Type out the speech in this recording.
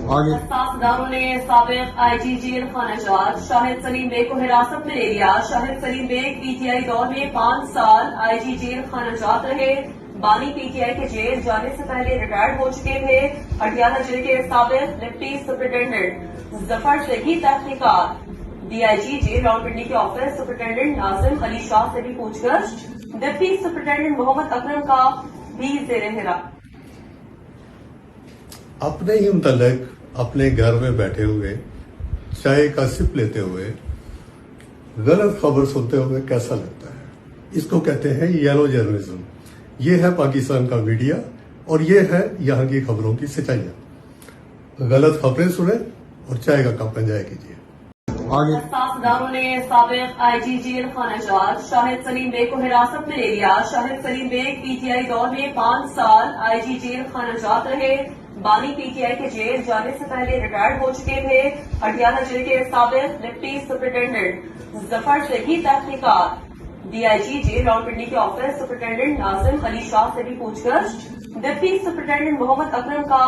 حساس اداروں نے سابق آئی جی جیل خانہ جات شاہد سلیم بیگ کو حراست میں لے لیا. شاہد سلیم بیگ پی ٹی آئی دور میں 5 سال آئی جی جیل خانہ جات رہے. بانی پی ٹی آئی کے جیل جانے سے پہلے ریٹائرڈ ہو چکے تھے. پٹیالہ جیل کے سابق ڈپٹی سپرنٹینڈنٹ ظفر سے کی تحقیقات. D I G jail Rawalpindi کے آفس سپرنٹینڈنٹ ناظم علی شاہ سے بھی پوچھ گچھ. ڈپٹی سپرنٹینڈنٹ محمد اکرم کا بھی زیر حراست. اپنے ہی متعلق اپنے گھر میں بیٹھے ہوئے چائے کا سپ لیتے ہوئے غلط خبر سنتے ہوئے کیسا لگتا ہے؟ اس کو کہتے ہیں یلو جرنلزم. یہ ہے پاکستان کا میڈیا اور یہ ہے یہاں کی خبروں کی سچائیاں. غلط خبریں سنیں اور چائے کا کپ انجوائے کیجیے. حساس اداروں نے سابق آئی جی جیل خانہ جات شاہد سلیم بیگ کو حراست میں لے لیا. شاہد سلیم بیگ پی ٹی آئی دور میں 5 سال آئی جی جیل خانہ جات رہے. بانی پی ٹی آئی کے جیل جانے سے پہلے ریٹائرڈ ہو چکے تھے. پٹیالہ جیل کے سابق ڈپٹی سپرنٹینڈنٹ ظفر سے کی تحقیقات. D I G jail Rawalpindi کے آفس سپرنٹینڈنٹ ناظم علی شاہ سے بھی پوچھ گچھ. ڈپٹی سپرنٹینڈنٹ محمد اکرم کا